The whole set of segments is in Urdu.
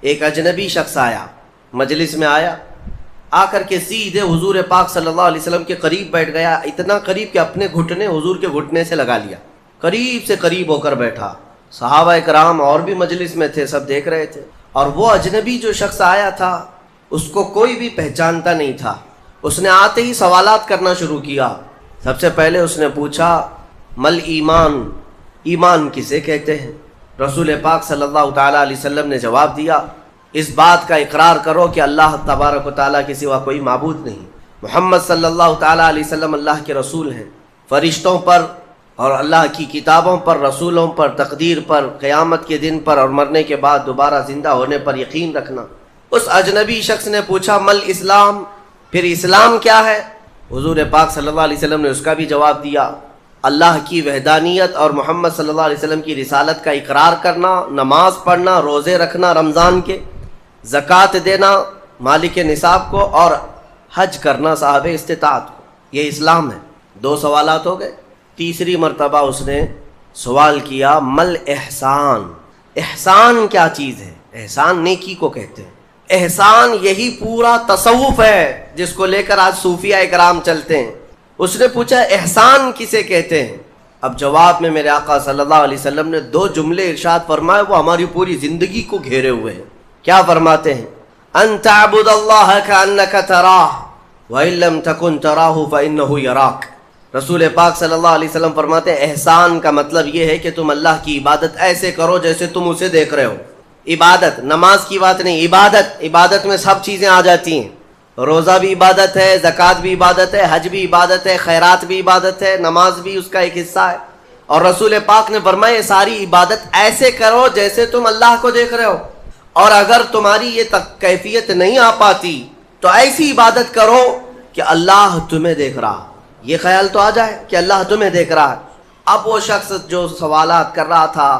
ایک اجنبی شخص آیا، مجلس میں آیا، آ کر کے سیدھے حضور پاک صلی اللہ علیہ وسلم کے قریب بیٹھ گیا، اتنا قریب کہ اپنے گھٹنے حضور کے گھٹنے سے لگا لیا، قریب سے قریب ہو کر بیٹھا۔ صحابہ کرام اور بھی مجلس میں تھے، سب دیکھ رہے تھے، اور وہ اجنبی جو شخص آیا تھا اس کو کوئی بھی پہچانتا نہیں تھا۔ اس نے آتے ہی سوالات کرنا شروع کیا۔ سب سے پہلے اس نے پوچھا مل ایمان، ایمان کسے کہتے ہیں؟ رسول پاک صلی اللہ تعالیٰ علیہ وسلم نے جواب دیا، اس بات کا اقرار کرو کہ اللہ تبارک و تعالیٰ کے سوا کوئی معبود نہیں، محمد صلی اللہ تعالیٰ علیہ وسلم اللہ کے رسول ہیں، فرشتوں پر اور اللہ کی کتابوں پر، رسولوں پر، تقدیر پر، قیامت کے دن پر اور مرنے کے بعد دوبارہ زندہ ہونے پر یقین رکھنا۔ اس اجنبی شخص نے پوچھا مل اسلام، پھر اسلام کیا ہے؟ حضور پاک صلی اللہ علیہ وسلم نے اس کا بھی جواب دیا، اللہ کی وحدانیت اور محمد صلی اللہ علیہ وسلم کی رسالت کا اقرار کرنا، نماز پڑھنا، روزے رکھنا رمضان کے، زکوٰۃ دینا مالک نصاب کو، اور حج کرنا صاحب استطاعت کو، یہ اسلام ہے۔ 2 سوالات ہو گئے۔ تیسری مرتبہ اس نے سوال کیا مل احسان، احسان کیا چیز ہے؟ احسان نیکی کو کہتے ہیں، احسان یہی پورا تصوف ہے جس کو لے کر آج صوفیہ اکرام چلتے ہیں۔ اس نے پوچھا احسان کسے کہتے ہیں؟ اب جواب میں میرے آقا صلی اللہ علیہ وسلم نے 2 جملے ارشاد فرمائے، وہ ہماری پوری زندگی کو گھیرے ہوئے ہیں۔ کیا فرماتے ہیں؟ ان تعبد اللہ کأنک تراہ وإن لم تکن تراہ فإنہ یراک۔ رسول پاک صلی اللہ علیہ وسلم فرماتے ہیں احسان کا مطلب یہ ہے کہ تم اللہ کی عبادت ایسے کرو جیسے تم اسے دیکھ رہے ہو۔ عبادت، نماز کی بات نہیں، عبادت میں سب چیزیں آ جاتی ہیں۔ روزہ بھی عبادت ہے، زکوٰۃ بھی عبادت ہے، حج بھی عبادت ہے، خیرات بھی عبادت ہے، نماز بھی اس کا ایک حصہ ہے۔ اور رسول پاک نے فرمایا یہ ساری عبادت ایسے کرو جیسے تم اللہ کو دیکھ رہے ہو، اور اگر تمہاری یہ کیفیت نہیں آ پاتی تو ایسی عبادت کرو کہ اللہ تمہیں دیکھ رہا، یہ خیال تو آ جائے کہ اللہ تمہیں دیکھ رہا ہے۔ اب وہ شخص جو سوالات کر رہا تھا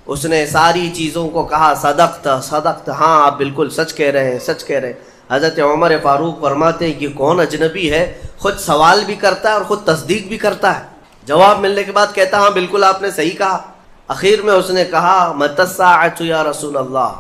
اس نے ساری چیزوں کو کہا صدقت، ہاں آپ بالکل سچ کہہ رہے ہیں، سچ کہہ رہے ہیں۔ حضرت عمر فاروق فرماتے ہیں کہ کون اجنبی ہے، خود سوال بھی کرتا ہے اور خود تصدیق بھی کرتا ہے، جواب ملنے کے بعد کہتا ہاں بالکل آپ نے صحیح کہا۔ اخیر میں اس نے کہا متی الساعۃ یا رسول اللہ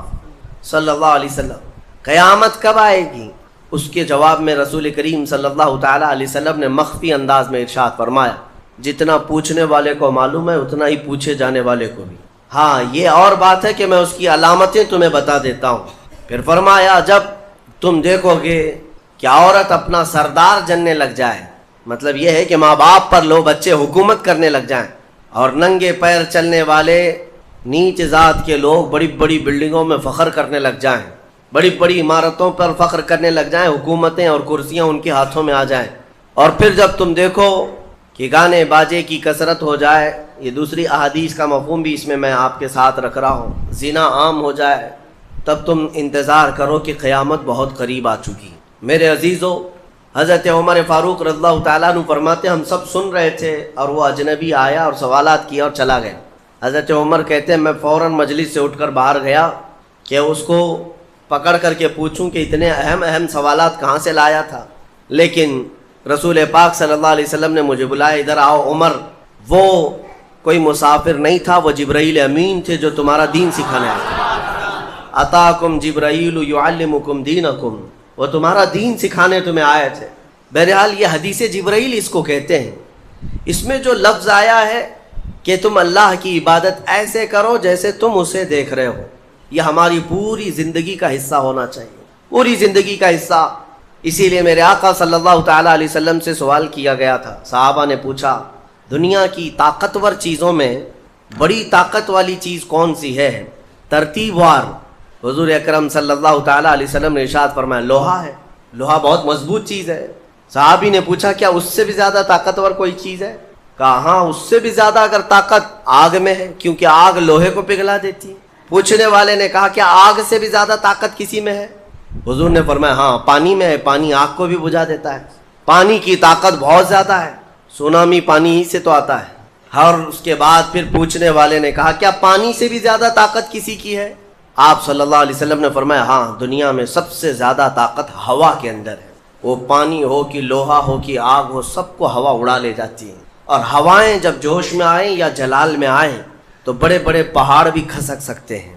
صلی اللہ علیہ وسلم، قیامت کب آئے گی؟ اس کے جواب میں رسول کریم صلی اللہ تعالیٰ علیہ وسلم نے مخفی انداز میں ارشاد فرمایا جتنا پوچھنے والے کو معلوم ہے اتنا ہی پوچھے جانے والے کو بھی، ہاں یہ اور بات ہے کہ میں اس کی علامتیں تمہیں بتا دیتا ہوں۔ پھر فرمایا جب تم دیکھو گے کہ عورت اپنا سردار جننے لگ جائے، مطلب یہ ہے کہ ماں باپ پر لو بچے حکومت کرنے لگ جائیں، اور ننگے پیر چلنے والے نیچ ذات کے لوگ بڑی بڑی بلڈنگوں میں فخر کرنے لگ جائیں، بڑی بڑی عمارتوں پر فخر کرنے لگ جائیں، حکومتیں اور کرسیاں ان کے ہاتھوں میں آ جائیں، اور پھر جب تم دیکھو کہ گانے باجے کی کثرت ہو جائے، یہ دوسری احادیث کا مفہوم بھی اس میں آپ کے ساتھ رکھ رہا ہوں، زنا عام ہو جائے، تب تم انتظار کرو کہ قیامت بہت قریب آ چکی۔ میرے عزیزو، حضرت عمر فاروق رضی اللہ تعالیٰ عنہ فرماتے ہم سب سن رہے تھے اور وہ اجنبی آیا اور سوالات کیا اور چلا گیا۔ حضرت عمر کہتے ہیں میں فوراً مجلس سے اٹھ کر باہر گیا کہ اس کو پکڑ کر کے پوچھوں کہ اتنے اہم سوالات کہاں سے لایا تھا، لیکن رسول پاک صلی اللہ علیہ وسلم نے مجھے بلایا، ادھر آؤ عمر، وہ کوئی مسافر نہیں تھا، وہ جبرائیل امین تھے جو تمہارا دین سکھانے آئے تھے۔ اتاکم جبرائیل یعلمکم دینکم، وہ تمہارا دین سکھانے تمہیں آئے تھے۔ بہرحال یہ حدیث جبرائیل اس کو کہتے ہیں۔ اس میں جو لفظ آیا ہے کہ تم اللہ کی عبادت ایسے کرو جیسے تم اسے دیکھ رہے ہو، یہ ہماری پوری زندگی کا حصہ ہونا چاہیے، پوری زندگی کا حصہ۔ اسی لیے میرے آقا صلی اللہ تعالیٰ علیہ وسلم سے سوال کیا گیا تھا، صحابہ نے پوچھا دنیا کی طاقتور چیزوں میں بڑی طاقت والی چیز کون سی ہے؟ ترتیب وار حضور اکرم صلی اللہ تعالیٰ علیہ وسلم نے ارشاد فرمایا لوہا ہے، لوہا بہت مضبوط چیز ہے۔ صحابی نے پوچھا کیا اس سے بھی زیادہ طاقتور کوئی چیز ہے؟ کہا ہاں اس سے بھی زیادہ اگر طاقت آگ میں ہے، کیونکہ آگ لوہے کو پگھلا دیتی ہے۔ پوچھنے والے نے کہا کیا آگ سے بھی زیادہ طاقت کسی میں ہے؟ حضور نے فرمایا ہاں پانی میں ہے، پانی آگ کو بھی بجھا دیتا ہے، پانی کی طاقت بہت زیادہ ہے، سونامی پانی ہی سے تو آتا ہے۔ اور اس کے بعد پھر پوچھنے والے نے کہا کیا پانی سے بھی زیادہ طاقت کسی کی ہے؟ آپ صلی اللہ علیہ وسلم نے فرمایا ہاں دنیا میں سب سے زیادہ طاقت ہوا کے اندر ہے، وہ پانی ہو کہ لوہا ہو کہ آگ ہو، سب کو ہوا اڑا لے جاتی ہے، اور ہوائیں جب جوش میں آئیں یا جلال میں آئیں تو بڑے بڑے پہاڑ بھی کھسک سکتے ہیں۔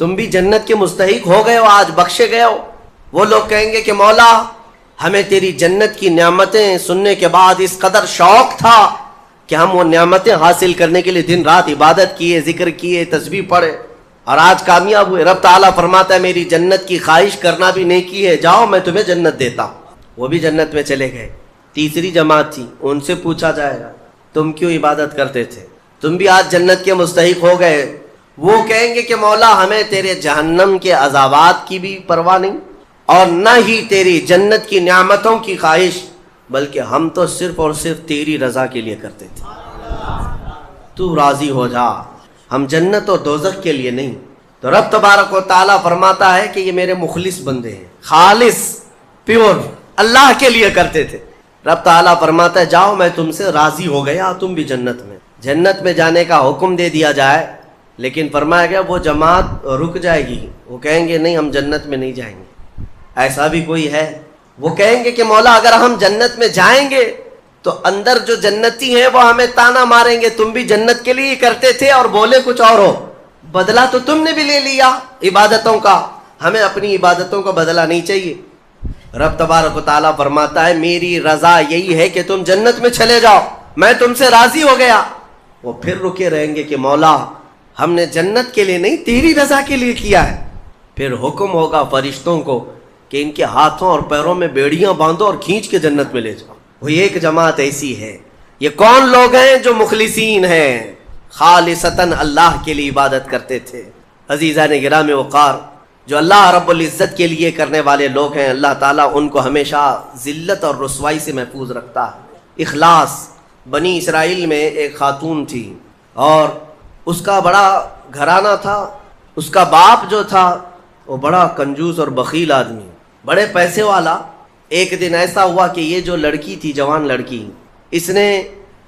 تم بھی جنت کے مستحق ہو گئے ہو، آج بخشے گئے ہو۔ وہ لوگ کہیں گے کہ مولا ہمیں تیری جنت کی نعمتیں سننے کے بعد اس قدر شوق تھا کہ ہم وہ نعمتیں حاصل کرنے کے لیے دن رات عبادت کیے، ذکر کیے، تسبیح پڑھے، اور آج کامیاب ہوئے۔ رب تعالیٰ فرماتا ہے میری جنت کی خواہش کرنا بھی نیکی ہے، جاؤ میں تمہیں جنت دیتا ہوں۔ وہ بھی جنت میں چلے گئے۔ تیسری جماعت تھی، ان سے پوچھا جائے گا تم کیوں عبادت کرتے تھے، تم بھی آج جنت کے مستحق ہو گئے۔ وہ کہیں گے کہ مولا ہمیں تیرے جہنم کے عذابات کی بھی پرواہ نہیں اور نہ ہی تیری جنت کی نعمتوں کی خواہش، بلکہ ہم تو صرف اور صرف تیری رضا کے لیے کرتے تھے، تو راضی ہو جا، ہم جنت اور دوزخ کے لیے نہیں۔ تو رب تبارک و تعالیٰ فرماتا ہے کہ یہ میرے مخلص بندے ہیں، خالص پیور اللہ کے لیے کرتے تھے۔ رب تعالیٰ فرماتا ہے جاؤ میں تم سے راضی ہو گیا، تم بھی جنت میں جانے کا حکم دے دیا جائے، لیکن فرمایا گیا وہ جماعت رک جائے گی، وہ کہیں گے نہیں ہم جنت میں نہیں جائیں گے۔ ایسا بھی کوئی ہے، وہ کہیں گے کہ مولا اگر ہم جنت میں جائیں گے تو اندر جو جنتی ہیں وہ ہمیں تانا ماریں گے، تم بھی جنت کے لیے کرتے تھے اور بولے کچھ اور ہو، بدلہ تو تم نے بھی لے لیا عبادتوں کا، ہمیں اپنی عبادتوں کا بدلہ نہیں چاہیے۔ رب تبارک و تعالیٰ فرماتا ہے میری رضا یہی ہے کہ تم جنت میں چلے جاؤ، میں تم سے راضی ہو گیا۔ وہ پھر رکے رہیں گے کہ مولا ہم نے جنت کے لیے نہیں تیری رضا کے لیے کیا ہے۔ پھر حکم ہوگا فرشتوں کو کہ ان کے ہاتھوں اور پیروں میں بیڑیاں باندھو اور کھینچ کے جنت میں لے جاؤ۔ وہ ایک جماعت ایسی ہے۔ یہ کون لوگ ہیں؟ جو مخلصین ہیں، خالصتاً اللہ کے لیے عبادت کرتے تھے۔ عزیزان گرامی وقار، جو اللہ رب العزت کے لیے کرنے والے لوگ ہیں، اللہ تعالیٰ ان کو ہمیشہ ذلت اور رسوائی سے محفوظ رکھتا ہے۔ اخلاص، بنی اسرائیل میں ایک خاتون تھی اور اس کا بڑا گھرانہ تھا، اس کا باپ جو تھا وہ بڑا کنجوس اور بخیل آدمی، بڑے پیسے والا۔ ایک دن ایسا ہوا کہ یہ جو لڑکی تھی، جوان لڑکی، اس نے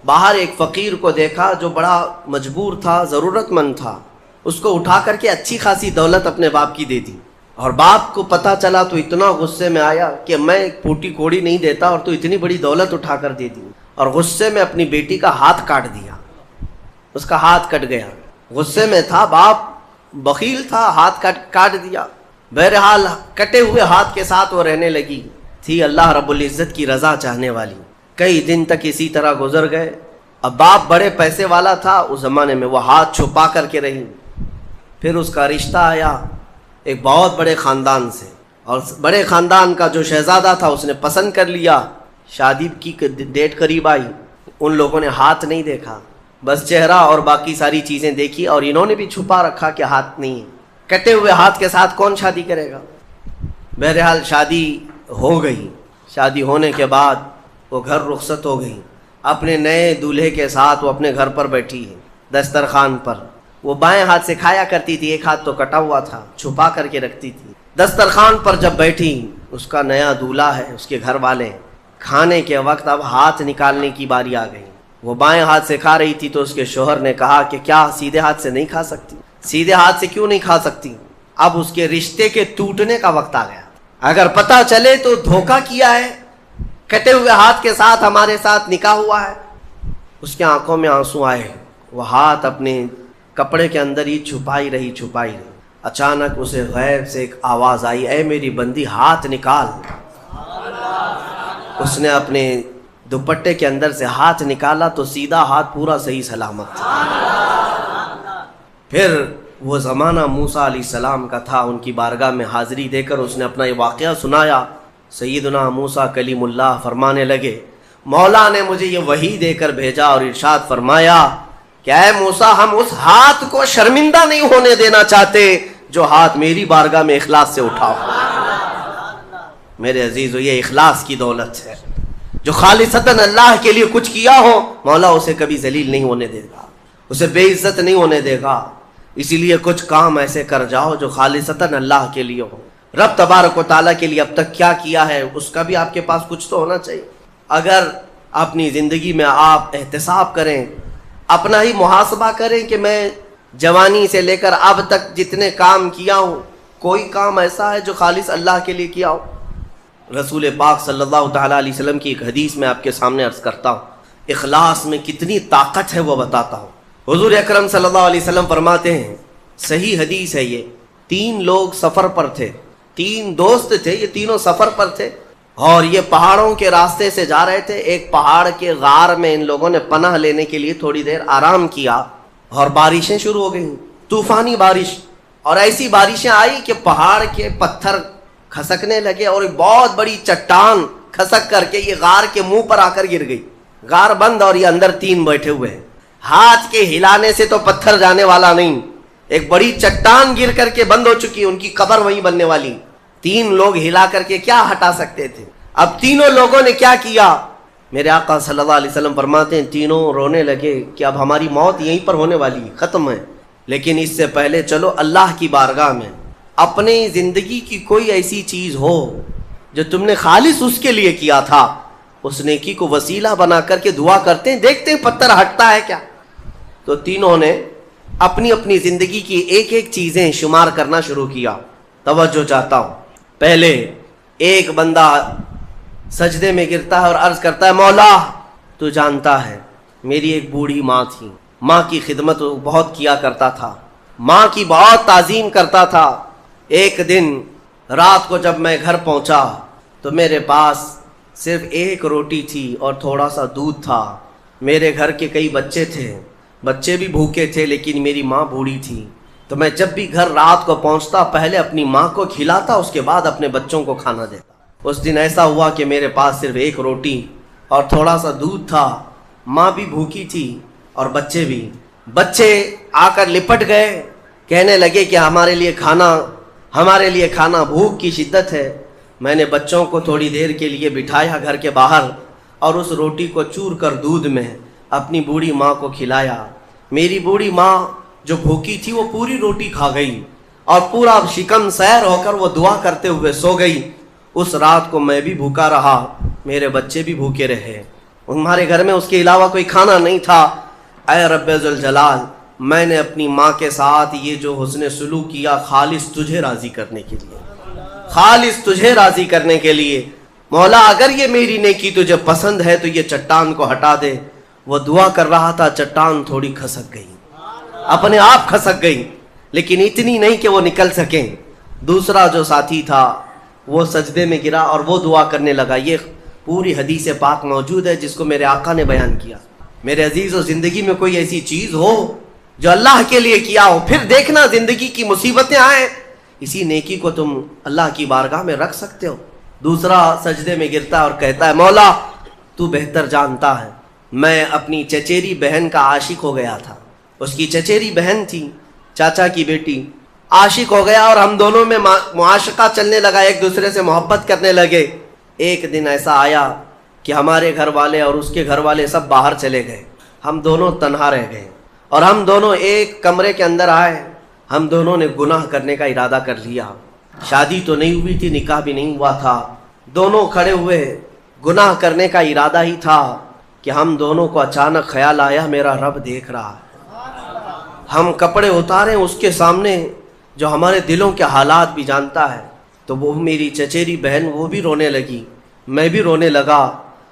باہر ایک فقیر کو دیکھا جو بڑا مجبور تھا، ضرورت مند تھا، اس کو اٹھا کر کے اچھی خاصی دولت اپنے باپ کی دے دی، اور باپ کو پتہ چلا تو اتنا غصے میں آیا کہ میں ایک پھوٹی کوڑی نہیں دیتا اور تو اتنی بڑی دولت اٹھا کر دے دی، اور غصے میں اپنی بیٹی کا ہاتھ کاٹ دیا، اس کا ہاتھ کٹ گیا۔ غصے میں تھا باپ، بخیل تھا، ہاتھ کاٹ دیا۔ بہرحال کٹے ہوئے ہاتھ کے ساتھ وہ رہنے لگی، تھی اللہ رب العزت کی رضا چاہنے والی۔ کئی دن تک اسی طرح گزر گئے۔ اب باپ بڑے پیسے والا تھا اس زمانے میں، وہ ہاتھ چھپا کر کے رہی۔ پھر اس کا رشتہ آیا ایک بہت بڑے خاندان سے، اور بڑے خاندان کا جو شہزادہ تھا اس نے پسند کر لیا۔ شادی کی ڈیٹ قریب آئی، ان لوگوں نے ہاتھ نہیں دیکھا، بس چہرہ اور باقی ساری چیزیں دیکھی، اور انہوں نے بھی چھپا رکھا کہ ہاتھ نہیں ہے۔ کٹے ہوئے ہاتھ کے ساتھ کون شادی کرے گا؟ بہرحال شادی ہو گئی۔ شادی ہونے کے بعد وہ گھر رخصت ہو گئی، اپنے نئے دولہے کے ساتھ وہ اپنے گھر پر بیٹھی ہے دسترخوان پر۔ وہ بائیں ہاتھ سے کھایا کرتی تھی، ایک ہاتھ تو کٹا ہوا تھا، چھپا کر کے رکھتی تھی۔ دسترخوان پر جب بیٹھی، اس کا نیا دولہا ہے، اس کے گھر والے، کھانے کے وقت اب ہاتھ نکالنے کی باری آ گئی۔ وہ بائیں ہاتھ سے کھا رہی تھی تو اس کے شوہر نے کہا کہ کیا سیدھے ہاتھ سے نہیں کھا سکتی؟ سیدھے ہاتھ سے کیوں نہیں کھا سکتی؟ اب اس کے رشتے کے ٹوٹنے کا وقت آ گیا، اگر پتہ چلے تو دھوکہ کیا ہے، کٹے ہوئے ہاتھ کے ساتھ ہمارے ساتھ نکاح ہوا ہے۔ اس کے آنکھوں میں آنسو آئے، وہ ہاتھ اپنے کپڑے کے اندر ہی چھپائی رہی۔ اچانک اسے غیب سے ایک آواز آئی، اے میری بندی ہاتھ نکال۔ اس نے اپنے دوپٹے کے اندر سے ہاتھ نکالا تو سیدھا ہاتھ پورا صحیح سلامت تھا۔ پھر وہ زمانہ موسیٰ علیہ السلام کا تھا، ان کی بارگاہ میں حاضری دے کر اس نے اپنا یہ واقعہ سنایا۔ سیدنا موسیٰ کلیم اللہ فرمانے لگے، مولا نے مجھے یہ وحی دے کر بھیجا اور ارشاد فرمایا کہ اے موسیٰ ہم اس ہاتھ کو شرمندہ نہیں ہونے دینا چاہتے جو ہاتھ میری بارگاہ میں اخلاص سے اٹھاؤ۔ میرے عزیزو، یہ اخلاص کی دولت ہے۔ جو خالصتاً اللہ کے لیے کچھ کیا ہو، مولا اسے کبھی ذلیل نہیں ہونے دے گا، اسے بے عزت نہیں ہونے دے گا۔ اسی لیے کچھ کام ایسے کر جاؤ جو خالصتاً اللہ کے لیے ہو۔ رب تبارک و تعالیٰ کے لیے اب تک کیا کیا ہے اس کا بھی آپ کے پاس کچھ تو ہونا چاہیے۔ اگر اپنی زندگی میں آپ احتساب کریں، اپنا ہی محاسبہ کریں کہ میں جوانی سے لے کر اب تک جتنے کام کیا ہوں، کوئی کام ایسا ہے جو خالص اللہ کے لیے کیا ہو؟ رسول پاک صلی اللہ تعالیٰ علیہ وسلم کی ایک حدیث میں آپ کے سامنے عرض کرتا ہوں، اخلاص میں کتنی طاقت ہے وہ بتاتا ہوں۔ حضور اکرم صلی اللہ علیہ وسلم فرماتے ہیں، صحیح حدیث ہے یہ، 3 لوگ سفر پر تھے، 3 دوست تھے، یہ تینوں سفر پر تھے اور یہ پہاڑوں کے راستے سے جا رہے تھے۔ ایک پہاڑ کے غار میں ان لوگوں نے پناہ لینے کے لیے تھوڑی دیر آرام کیا اور بارشیں شروع ہو گئیں، طوفانی بارش، اور ایسی بارشیں آئی کہ پہاڑ کے پتھر کھسکنے لگے اور ایک بہت بڑی چٹان کھسک کر کے یہ غار کے منہ پر آ کر گر گئی۔ غار بند اور یہ اندر 3 بیٹھے ہوئے ہیں، ہاتھ کے ہلانے سے تو پتھر جانے والا نہیں، ایک بڑی چٹان گر کر کے بند ہو چکی، ان کی قبر وہیں بننے والی۔ 3 لوگ ہلا کر کے کیا ہٹا سکتے تھے؟ اب تینوں لوگوں نے کیا کیا؟ میرے آقا صلی اللہ علیہ وسلم فرماتے ہیں تینوں رونے لگے کہ اب ہماری موت یہیں پر ہونے والی ہے، ختم ہے، لیکن اس سے پہلے چلو اللہ کی بارگاہ میں اپنی زندگی کی کوئی ایسی چیز ہو جو تم نے خالص اس کے لیے کیا تھا، اس نیکی کو وسیلہ بنا کر کے دعا کرتے ہیں، دیکھتے ہیں پتھر ہٹتا ہے کیا۔ تو تینوں نے اپنی اپنی زندگی کی ایک ایک چیزیں شمار کرنا شروع کیا۔ توجہ چاہتا ہوں، پہلے ایک بندہ سجدے میں گرتا ہے اور عرض کرتا ہے مولا تو جانتا ہے میری ایک بوڑھی ماں تھی، ماں کی خدمت بہت کیا کرتا تھا، ماں کی بہت تعظیم کرتا تھا۔ ایک دن رات کو جب میں گھر پہنچا تو میرے پاس صرف ایک روٹی تھی اور تھوڑا سا دودھ تھا۔ میرے گھر کے کئی بچے تھے، بچے بھی بھوکے تھے، لیکن میری ماں بوڑھی تھی، تو میں جب بھی گھر رات کو پہنچتا پہلے اپنی ماں کو کھلاتا، اس کے بعد اپنے بچوں کو کھانا دیتا۔ اس دن ایسا ہوا کہ میرے پاس صرف ایک روٹی اور تھوڑا سا دودھ تھا، ماں بھی بھوکی تھی اور بچے بھی۔ بچے آ کر لپٹ گئے، کہنے لگے کہ ہمارے لیے کھانا، بھوک کی شدت ہے۔ میں نے بچوں کو تھوڑی دیر کے لیے بٹھایا گھر کے باہر اور اس روٹی کو چور کر دودھ میں اپنی بوڑھی ماں کو کھلایا۔ میری بوڑھی ماں جو بھوکی تھی وہ پوری روٹی کھا گئی اور پورا شکم سیر ہو کر وہ دعا کرتے ہوئے سو گئی۔ اس رات کو میں بھی بھوکا رہا، میرے بچے بھی بھوکے رہے، ہمارے گھر میں اس کے علاوہ کوئی کھانا نہیں تھا۔ اے رب ذوالجلال، میں نے اپنی ماں کے ساتھ یہ جو حسن سلوک کیا خالص تجھے راضی کرنے کے لیے، خالص تجھے راضی کرنے کے لیے۔ مولا اگر یہ میری نیکی تجھے پسند ہے تو یہ چٹان کو ہٹا دے۔ وہ دعا کر رہا تھا، چٹان تھوڑی کھسک گئی، اپنے آپ کھسک گئی، لیکن اتنی نہیں کہ وہ نکل سکیں۔ دوسرا جو ساتھی تھا وہ سجدے میں گرا اور وہ دعا کرنے لگا۔ یہ پوری حدیث پاک موجود ہے جس کو میرے آقا نے بیان کیا۔ میرے عزیزو، زندگی میں کوئی ایسی چیز ہو جو اللہ کے لیے کیا ہو، پھر دیکھنا زندگی کی مصیبتیں آئیں، اسی نیکی کو تم اللہ کی بارگاہ میں رکھ سکتے ہو۔ دوسرا سجدے میں گرتا اور کہتا ہے مولا تو بہتر جانتا ہے، میں اپنی چچیری بہن کا عاشق ہو گیا تھا۔ اس کی چچیری بہن تھی، چاچا کی بیٹی، عاشق ہو گیا اور ہم دونوں میں معاشقہ چلنے لگا، ایک دوسرے سے محبت کرنے لگے۔ ایک دن ایسا آیا کہ ہمارے گھر والے اور اس کے گھر والے سب باہر چلے گئے، ہم دونوں تنہا رہ گئے اور ہم دونوں ایک کمرے کے اندر آئے۔ ہم دونوں نے گناہ کرنے کا ارادہ کر لیا، شادی تو نہیں ہوئی تھی، نکاح بھی نہیں ہوا تھا، دونوں کھڑے ہوئے، گناہ کرنے کا ارادہ ہی تھا کہ ہم دونوں کو اچانک خیال آیا میرا رب دیکھ رہا ہے۔ ہم کپڑے اتارے اس کے سامنے جو ہمارے دلوں کے حالات بھی جانتا ہے، تو وہ میری چچیری بہن وہ بھی رونے لگی، میں بھی رونے لگا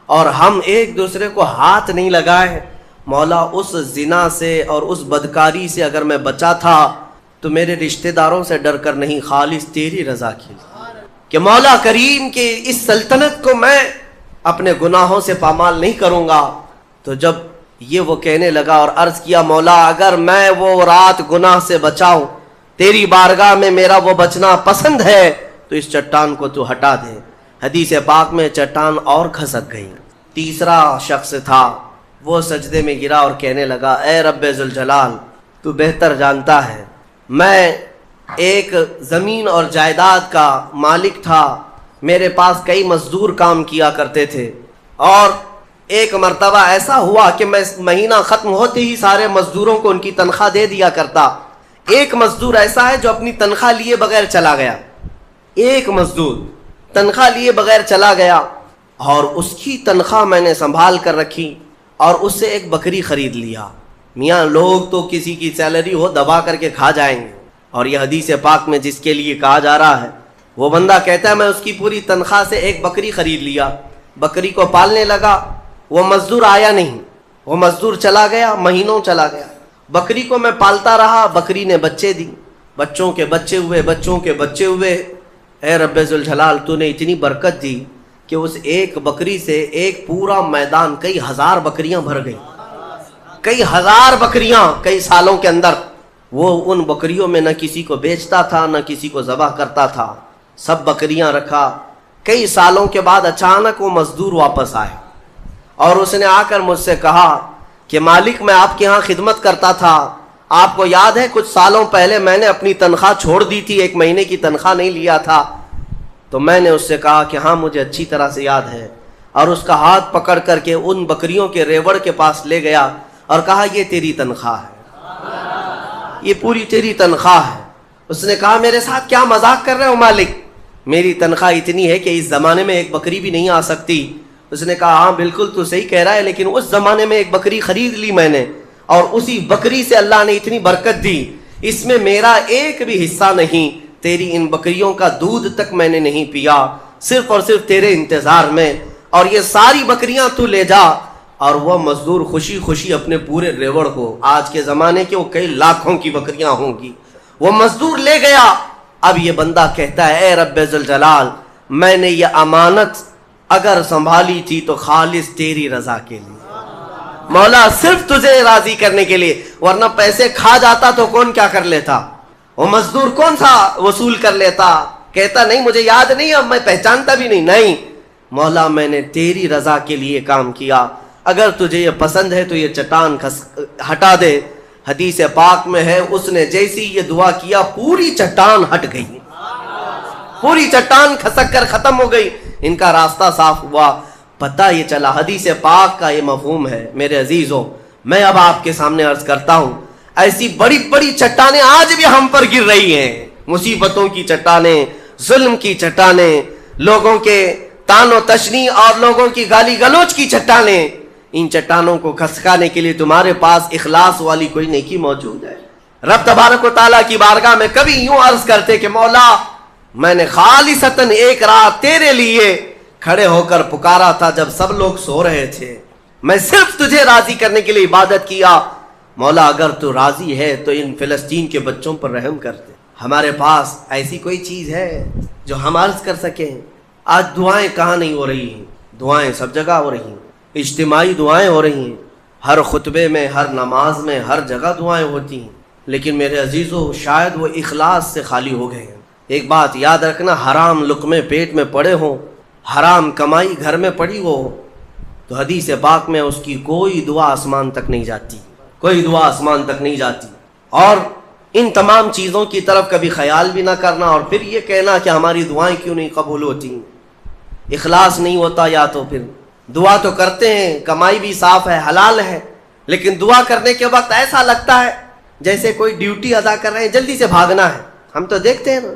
اور ہم ایک دوسرے کو ہاتھ نہیں لگائے۔ مولا اس زنا سے اور اس بدکاری سے اگر میں بچا تھا تو میرے رشتہ داروں سے ڈر کر نہیں، خالص تیری رضا کی، کہ مولا کریم کے اس سلطنت کو میں اپنے گناہوں سے پامال نہیں کروں گا۔ تو جب یہ وہ کہنے لگا اور عرض کیا مولا اگر میں وہ رات گناہ سے بچاؤں، تیری بارگاہ میں میرا وہ بچنا پسند ہے تو اس چٹان کو تو ہٹا دے۔ حدیث پاک میں چٹان اور کھسک گئی۔ تیسرا شخص تھا، وہ سجدے میں گرا اور کہنے لگا اے رب ذوالجلال تو بہتر جانتا ہے، میں ایک زمین اور جائیداد کا مالک تھا، میرے پاس کئی مزدور کام کیا کرتے تھے، اور ایک مرتبہ ایسا ہوا کہ میں مہینہ ختم ہوتے ہی سارے مزدوروں کو ان کی تنخواہ دے دیا کرتا۔ ایک مزدور ایسا ہے جو اپنی تنخواہ لیے بغیر چلا گیا، ایک مزدور تنخواہ لیے بغیر چلا گیا اور اس کی تنخواہ میں نے سنبھال کر رکھی اور اس سے ایک بکری خرید لیا۔ میاں لوگ تو کسی کی سیلری ہو دبا کر کے کھا جائیں گے، اور یہ حدیث پاک میں جس کے لیے کہا جا رہا ہے وہ بندہ کہتا ہے میں اس کی پوری تنخواہ سے ایک بکری خرید لیا، بکری کو پالنے لگا، وہ مزدور آیا نہیں، وہ مزدور چلا گیا، مہینوں چلا گیا، بکری کو میں پالتا رہا، بکری نے بچے دی، بچوں کے بچے ہوئے، بچوں کے بچے ہوئے. اے رب ذوالجلال، تو نے اتنی برکت دی کہ اس ایک بکری سے ایک پورا میدان کئی ہزار بکریاں بھر گئی. کئی ہزار بکریاں کئی سالوں کے اندر. وہ ان بکریوں میں نہ کسی کو بیچتا تھا نہ کسی کو ذبح کرتا تھا، سب بکریاں رکھا. کئی سالوں کے بعد اچانک وہ مزدور واپس آئے اور اس نے آ کر مجھ سے کہا کہ مالک، میں آپ کے ہاں خدمت کرتا تھا، آپ کو یاد ہے کچھ سالوں پہلے میں نے اپنی تنخواہ چھوڑ دی تھی، 1 مہینے کی تنخواہ نہیں لیا تھا. تو میں نے اس سے کہا کہ ہاں مجھے اچھی طرح سے یاد ہے، اور اس کا ہاتھ پکڑ کر کے ان بکریوں کے ریوڑ کے پاس لے گیا اور کہا یہ تیری تنخواہ ہے، یہ پوری تیری تنخواہ ہے. اس نے کہا میرے ساتھ کیا مذاق کر رہے ہو مالک، میری تنخواہ اتنی ہے کہ اس زمانے میں ایک بکری بھی نہیں آ سکتی. اس نے کہا ہاں بالکل تو صحیح کہہ رہا ہے، لیکن اس زمانے میں ایک بکری خرید لی میں نے، اور اسی بکری سے اللہ نے اتنی برکت دی، اس میں میرا ایک بھی حصہ نہیں. تیری ان بکریوں کا دودھ تک میں نے نہیں پیا، صرف اور صرف تیرے انتظار میں، اور یہ ساری بکریاں تو لے جا. اور وہ مزدور خوشی خوشی اپنے پورے ریوڑ کو، آج کے زمانے کے وہ کئی لاکھوں کی بکریاں ہوں گی، وہ مزدور لے گیا. اب یہ بندہ کہتا ہے اے رب ذوالجلال، میں نے یہ امانت اگر سنبھالی تھی تو خالص تیری رضا کے لیے، مولا صرف تجھے راضی کرنے کے لیے، ورنہ پیسے کھا جاتا تو کون کیا کر لیتا، وہ مزدور کون سا وصول کر لیتا. کہتا نہیں مجھے یاد نہیں، اب میں پہچانتا بھی نہیں. نہیں مولا، میں نے تیری رضا کے لیے کام کیا، اگر تجھے یہ پسند ہے تو یہ چٹان ہٹا دے. حدیث پاک میں ہے اس نے جیسی یہ دعا کیا پوری چٹان ہٹ گئی، پوری چٹان کھسک کر ختم ہو گئی، ان کا راستہ صاف ہوا. پتہ یہ چلا، حدیث پاک کا یہ مفہوم ہے. میرے عزیزوں، میں اب آپ کے سامنے عرض کرتا ہوں، ایسی بڑی بڑی چٹانیں آج بھی ہم پر گر رہی ہیں، مصیبتوں کی چٹانیں، ظلم کی چٹانیں، لوگوں کے تان و تشنی اور لوگوں کی گالی گلوچ کی چٹانیں. ان چٹانوں کو کھسکانے کے لیے تمہارے پاس اخلاص والی کوئی نیکی موجود ہے؟ رب تبارک و تعالیٰ کی بارگاہ میں کبھی یوں عرض کرتے کہ مولا، میں نے خالصتاً ایک رات تیرے لیے کھڑے ہو کر پکارا تھا جب سب لوگ سو رہے تھے، میں صرف تجھے راضی کرنے کے لیے عبادت کیا. مولا اگر تو راضی ہے تو ان فلسطین کے بچوں پر رحم کر دے. ہمارے پاس ایسی کوئی چیز ہے جو ہم عرض کر سکیں؟ آج دعائیں کہاں نہیں ہو رہی ہیں؟ دعائیں سب جگہ ہو رہی ہیں، اجتماعی دعائیں ہو رہی ہیں، ہر خطبے میں، ہر نماز میں، ہر جگہ دعائیں ہوتی ہیں. لیکن میرے عزیزو، شاید وہ اخلاص سے خالی ہو گئے ہیں. ایک بات یاد رکھنا، حرام لقمے پیٹ میں پڑے ہوں، حرام کمائی گھر میں پڑی ہو، تو حدیث پاک میں اس کی کوئی دعا آسمان تک نہیں جاتی، کوئی دعا آسمان تک نہیں جاتی. اور ان تمام چیزوں کی طرف کبھی خیال بھی نہ کرنا اور پھر یہ کہنا کہ ہماری دعائیں کیوں نہیں قبول ہوتی. اخلاص نہیں ہوتا، یا تو پھر دعا تو کرتے ہیں، کمائی بھی صاف ہے، حلال ہے، لیکن دعا کرنے کے وقت ایسا لگتا ہے جیسے کوئی ڈیوٹی ادا کر رہے ہیں، جلدی سے بھاگنا ہے. ہم تو دیکھتے ہیں نا،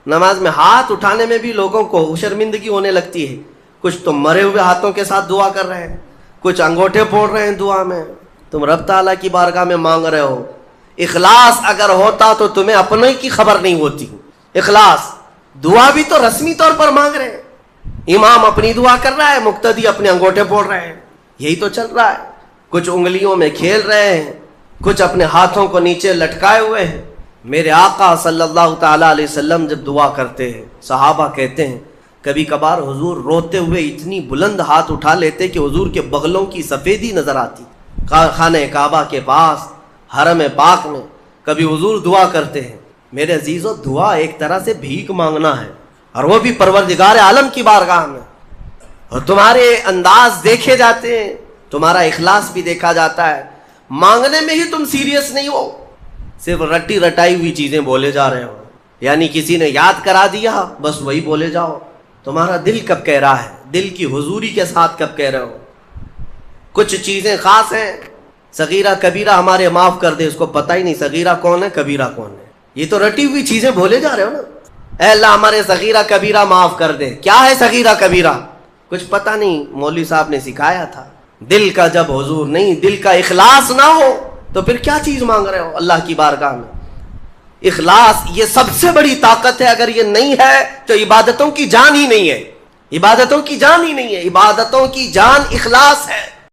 نماز میں ہاتھ اٹھانے میں بھی لوگوں کو شرمندگی ہونے لگتی ہے. کچھ تو مرے ہوئے ہاتھوں کے ساتھ دعا کر رہے ہیں، کچھ انگوٹھے پھوڑ رہے ہیں دعا میں. تم رب تعالیٰ کی بارگاہ میں مانگ رہے ہو. اخلاص اگر ہوتا تو تمہیں اپنے کی خبر نہیں ہوتی. اخلاص، دعا بھی تو رسمی طور پر مانگ رہے ہیں، امام اپنی دعا کر رہا ہے، مقتدی اپنے انگوٹھے پھوڑ رہے ہیں، یہی تو چل رہا ہے. کچھ انگلیوں میں کھیل رہے ہیں، کچھ اپنے ہاتھوں کو نیچے لٹکائے ہوئے ہیں. میرے آقا صلی اللہ تعالیٰ علیہ وسلم جب دعا کرتے ہیں، صحابہ کہتے ہیں کبھی کبھار حضور روتے ہوئے اتنی بلند ہاتھ اٹھا لیتے کہ حضور کے بغلوں کی سفیدی نظر آتی. خانہ کعبہ کے پاس، حرم پاک میں کبھی حضور دعا کرتے ہیں. میرے عزیزو، دعا ایک طرح سے بھیک مانگنا ہے، اور وہ بھی پروردگار عالم کی بارگاہ میں. اور تمہارے انداز دیکھے جاتے ہیں، تمہارا اخلاص بھی دیکھا جاتا ہے. مانگنے میں ہی تم سیریس نہیں ہو، صرف رٹی رٹائی ہوئی چیزیں بولے جا رہے ہو، یعنی کسی نے یاد کرا دیا بس وہی بولے جاؤ. تمہارا دل کب کہہ رہا ہے؟ دل کی حضوری کے ساتھ کب کہہ رہے ہو؟ کچھ چیزیں خاص ہیں، صغیرہ کبیرہ ہمارے معاف کر دے، اس کو پتہ ہی نہیں صغیرہ کون ہے کبیرہ کون ہے. یہ تو رٹی ہوئی چیزیں بولے جا رہے ہو نا. اے اللہ ہمارے صغیرہ کبیرہ معاف کر دے. کیا ہے صغیرہ کبیرہ؟ کچھ پتہ نہیں، مولوی صاحب نے سکھایا تھا. دل کا جب حضور نہیں، دل کا اخلاص نہ ہو تو پھر کیا چیز مانگ رہے ہو اللہ کی بارگاہ میں؟ اخلاص یہ سب سے بڑی طاقت ہے. اگر یہ نہیں ہے تو عبادتوں کی جان ہی نہیں ہے، عبادتوں کی جان ہی نہیں ہے. عبادتوں کی جان اخلاص ہے.